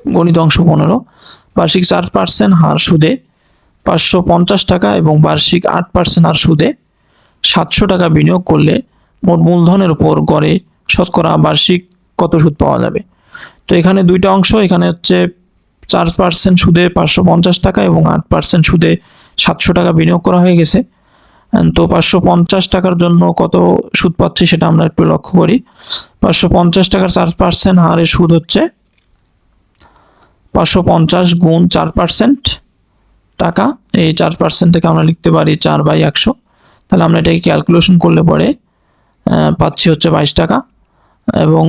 গণিত অংশ 15। বার্ষিক 4% হার সুদে 550 টাকা এবং বার্ষিক 8% হার সুদে 700 টাকা বিনিয়োগ করলে মোট মূলধনের উপর গড়ে শতকরা বার্ষিক কত সুদ পাওয়া যাবে। তো এখানে দুইটা অংশ, এখানে হচ্ছে 4% সুদে 550 টাকা এবং 8% সুদে 700 টাকা বিনিয়োগ করা হয়ে গেছে। তো 550 টাকার জন্য কত সুদ পাচ্ছি সেটা আমরা একটু লক্ষ্য করি। 550 টাকার 4% হারে সুদ হচ্ছে 550 গুণ 4% টাকা। এই 4% থেকে আমরা লিখতে পারি 4/100। তাহলে আমরা এটাকে ক্যালকুলেশন করলে পরে পাচ্ছি হচ্ছে 22 টাকা। এবং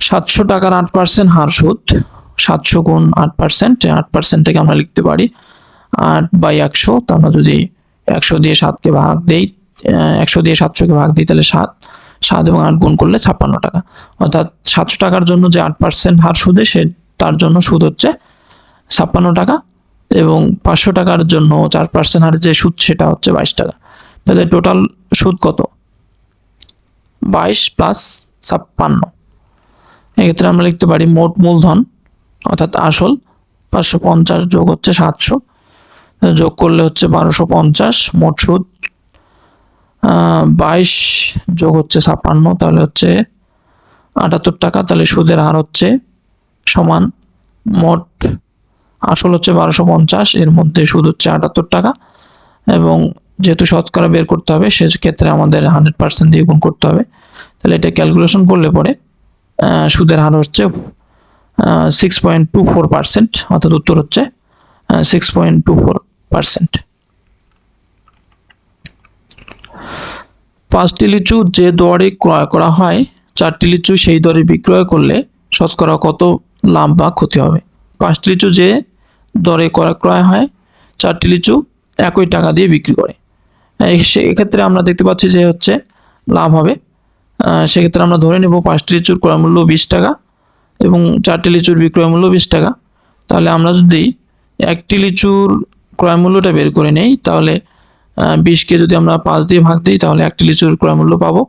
700 টাকার 8% হার সুদ 700 গুণ 8%, 8% থেকে আমরা লিখতে পারি 8/100। তো আমরা যদি 100 দিয়ে 7কে ভাগ দিই, 100 দিয়ে 700কে ভাগ দিই, তাহলে 7 এবং 8 গুণ করলে 56 টাকা। অর্থাৎ 700 টাকার জন্য যে 8% হার সুদে তার জন্য সুদ হচ্ছে 56 টাকা, এবং 500 টাকার জন্য 4% হারে যে সুদ সেটা হচ্ছে 22 টাকা। তাহলে টোটাল সুদ কত? 22 প্লাস 56। এক্ষেত্রে আমরা লিখতে পারি মোট মূলধন অর্থাৎ আসল 550 যোগ হচ্ছে 700, যোগ করলে হচ্ছে 1250। মোট সুদ 22 যোগ হচ্ছে 56, তাহলে হচ্ছে 78 টাকা। তাহলে সুদের হার হচ্ছে সমান মোট আসল হচ্ছে 1250, এর মধ্যে সুদ হচ্ছে 78 টাকা, এবং যেহেতু শতকরা বের করতে হবে সেক্ষেত্রে আমাদের 100% দিয়ে গুণ করতে হবে। তাহলে এটা ক্যালকুলেশন করলে পরে সুদের হার হচ্ছে 6.24%, অর্থাৎ উত্তর হচ্ছে 6.24%। 5টি লিচু যে দরে ক্রয় করা হয় 4টি লিচু সেই দরে বিক্রয় করলে শতকরা কত লাভ বা ক্ষতি হবে। 5টি লিচু যে দরে ক্রয় হয় 4টি লিচু একই টাকা দিয়ে বিক্রি করে, এক্ষেত্রে আমরা দেখতে পাচ্ছি যে হচ্ছে লাভ হবে। সেক্ষেত্রে আমরা ধরে নেব 5টি লিচুর ক্রয় মূল্য 20 টাকা এবং 4টি লিচুর বিক্রয় মূল্য 20 টাকা। তাহলে আমরা যদি একটি লিচুর ক্রয় মূল্যটা বের করে নেই, তাহলে 20কে যদি আমরা 5 দিয়ে ভাগ দিই তাহলে একটি লিচুর ক্রয় মূল্য পাবো,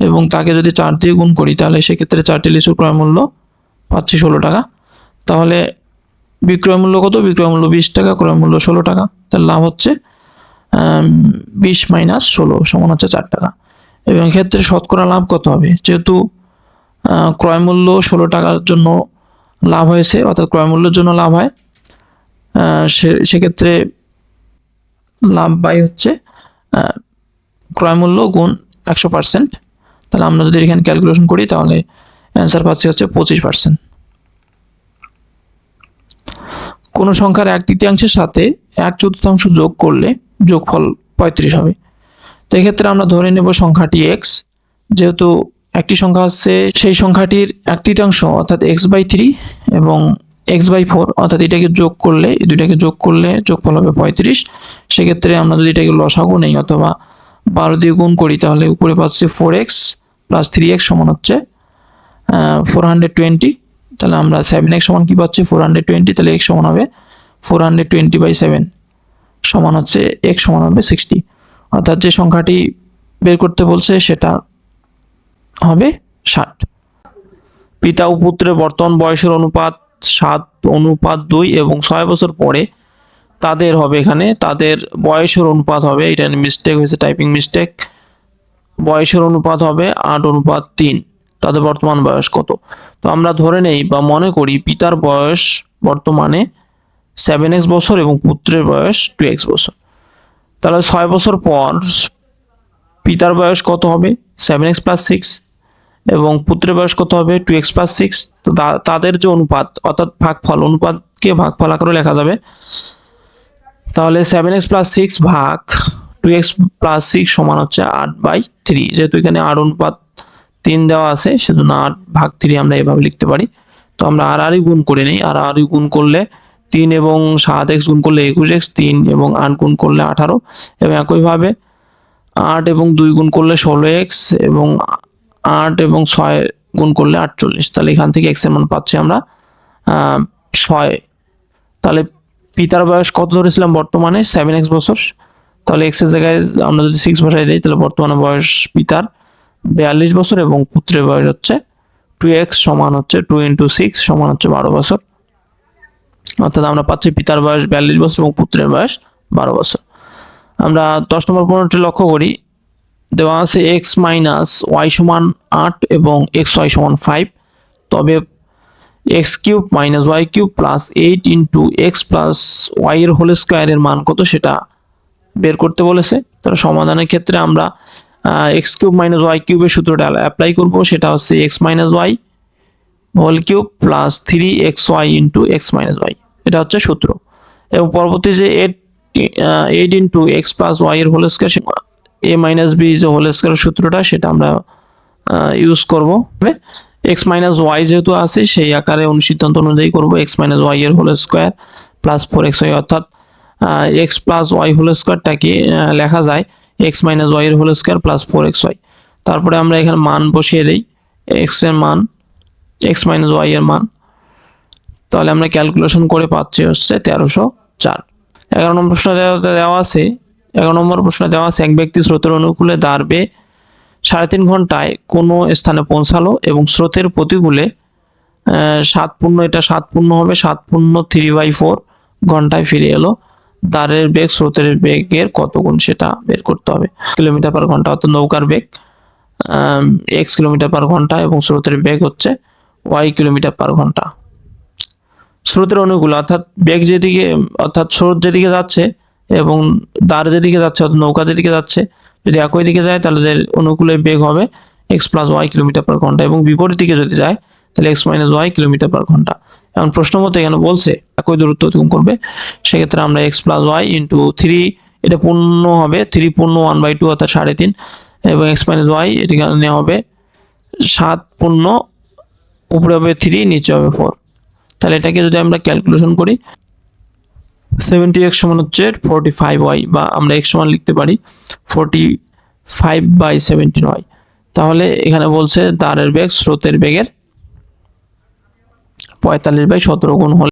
এবং তাকে যদি 4 দিয়ে গুণ করি তাহলে সেক্ষেত্রে 4টি লিচুর ক্রয় মূল্য পাচ্ছি 16 টাকা। তাহলে বিক্রয় মূল্য কত? বিক্রয় মূল্য 20 টাকা, ক্রয় মূল্য 16 টাকা। তাহলে লাভ হচ্ছে 20 মাইনাস 16 সমান হচ্ছে 4 টাকা। এবং এক্ষেত্রে শতকরা লাভ কত হবে? যেহেতু ক্রয় মূল্য 16 টাকার জন্য লাভ হয়েছে, অর্থাৎ ক্রয় মূল্যের জন্য লাভ হয়, সেক্ষেত্রে লাভ বাই হচ্ছে ক্রয় মূল্য গুণ 100%। তাহলে আমরা যদি এখানে ক্যালকুলেশন করি তাহলে অ্যান্সার পাচ্ছি হচ্ছে 25%। কোনো সংখ্যার 1/3 সাথে 1/4 যোগ করলে যোগফল 35 হবে। তো এক্ষেত্রে আমরা ধরে নেব সংখ্যাটি x, যেহেতু একটি সংখ্যা আছে সেই সংখ্যাটির 1/3 অর্থাৎ x/3 এবং x/4, অর্থাৎ এটাকে যোগ করলে এই দুইটাকে যোগ করলে যোগফল হবে 35। সেক্ষেত্রে আমরা যদি এটাকে লসাগু নেই অথবা 12 দিয়ে গুণ করি তাহলে উপরে পাচ্ছি 4x প্লাস 3x সমান হচ্ছে 420। তাহলে আমরা 7x সমান কি পাচ্ছি? 420। তাহলে x সমান হবে 420/7 সমান হচ্ছে x সমান হবে 60। অর্থাৎ যে সংখ্যাটি বের করতে বলছে সেটা হবে 60। পিতা ও পুত্রের বর্তমান বয়সের অনুপাত 7:2 এবং 6 বছর পরে তাদের হবে, এখানে তাদের বয়সের অনুপাত হবে, এটা মিস্টেক হয়েছে, টাইপিং মিস্টেক। বয়সের অনুপাত হবে 8:3। তাদের বর্তমান বয়স কত? তো আমরা ধরে নেই বা মনে করি পিতার বয়স বর্তমানে 7x বছর এবং পুত্রের বয়স 2x বছর। তাহলে 6 বছর পর পিতার বয়স কত হবে? 7x + 6, এবং পুত্রের বয়স কত হবে? 2x + 6। তো তাদের যে অনুপাত অর্থাৎ ভাগফল, অনুপাতকে ভাগফল আকারে লেখা যাবে। তাহলে 7x + 6 ভাগ 2x + 6 সমান হচ্ছে 8/3। যেহেতু এখানে 8:3 দেওয়া আছে সেজন্য 8/3 আমরা এভাবে লিখতে পারি। তো আমরা আর গুণ করে নেই। আর গুণ করলে 3 এবং 7x গুণ করলে 21x, 3 এবং 8 গুণ করলে 18, এবং একইভাবে 8 এবং 2 গুণ করলে 16x, এবং 8 এবং 6 গুণ করলে 48। তাহলে এখান থেকে x এর মান পাচ্ছি আমরা 6। তাহলে পিতার বয়স কত ধরেছিলাম? বর্তমানে 7x বছর। তাহলে x এর জায়গায় আমরা যদি 6 বসাই দিই তাহলে বর্তমানে বয়স পিতার 42 বছর এবং পুত্রের বয়স হচ্ছে 2x সমান হচ্ছে 2 × 6 সমান হচ্ছে 12 বছর। অর্থাৎ আমরা পাচ্ছি পিতার বয়স 42 বছর এবং পুত্রের বয়স 12 বছর। আমরা 10 নম্বর প্রশ্নটি লক্ষ্য করি, দেওয়া আছে x - y সমান 8 এবং xy সমান 5, তবে x³ - y³ plus 8 × x plus y এর হোল স্কয়ারের মান কত সেটা বের করতে বলেছে। তাহলে সমাধানের ক্ষেত্রে আমরা x³ - y³ এর সূত্রটা অ্যাপ্লাই করব, সেটা হচ্ছে x - y whole cube plus 3xy × x - y, এটা হচ্ছে সূত্র। এবং পরবর্তী যে 8 × x প্লাস y এর হোল স্কয়ার a - b যে হোল স্কয়ার সূত্রটা সেটা আমরা ইউজ করব। x - y যেহেতু আছে সেই আকারে অনুসিদ্ধান্ত অনুযায়ী করব, x - y এর হোল স্কয়ার প্লাস 4xy, অর্থাৎ x প্লাস y হোল স্কয়ারটাকে লেখা যায় x - y এর হোল স্কয়ার প্লাস 4xy। তারপরে আমরা এখানে মান বসিয়ে দেই, x এর মান, x - y এর মান, তাহলে আমরা ক্যালকুলেশন করে পাচ্ছি হচ্ছে 1304। 11 নম্বর প্রশ্ন দেওয়া আছে 11 নম্বর প্রশ্নে দেওয়া আছে এক ব্যক্তি স্রোতের অনুকূলে দাঁড়াবে 3.5 ঘন্টায় কোনো স্থানে পৌঁছালো এবং স্রোতের প্রতিকূলে 7 পূর্ণ, এটা 7 পূর্ণ হবে, 7 পূর্ণ 3/4 ঘন্টায় ফিরে এলো। দাঁড়ের বেগ স্রোতের বেগের কত গুণ সেটা বের করতে হবে। কিলোমিটার পার ঘন্টা, অর্থাৎ নৌকার বেগ x কিলোমিটার পার ঘন্টা এবং স্রোতের বেগ হচ্ছে y কিলোমিটার পার ঘন্টা। স্রোতের অনুকূলে অর্থাৎ বেগ যেদিকে, অর্থাৎ স্রোত যেদিকে যাচ্ছে এবং দাঁড় যেদিকে যাচ্ছে অর্থাৎ নৌকা যেদিকে যাচ্ছে, যদি একই দিকে যায় তাহলে অনুকূলে বেগ হবে x প্লাস y কিলোমিটার পার ঘন্টা, এবং বিপরীত দিকে যদি যায় তাহলে x মাইনাস y কিলোমিটার পার ঘন্টা। এখন প্রশ্ন মতো এখানে বলছে একই দূরত্ব অতিক্রম করবে, সেক্ষেত্রে আমরা x প্লাস y ইন্টু 3, এটা পূর্ণ হবে 3 পূর্ণ 1/2 অর্থাৎ 3.5, এবং x মাইনাস y এটাকে নেওয়া হবে 7 পূর্ণ, উপরে হবে 3 নিচে হবে 4। তাহলে এটাকে যদি আমরা ক্যালকুলেশন করি 70x সমান হচ্ছে 45y, বা আমরা x সমান লিখতে পারি 45/17y। তাহলে এখানে বলছে দাঁড়ের বেগ স্রোতের বেগের 45/17 গুণ হলে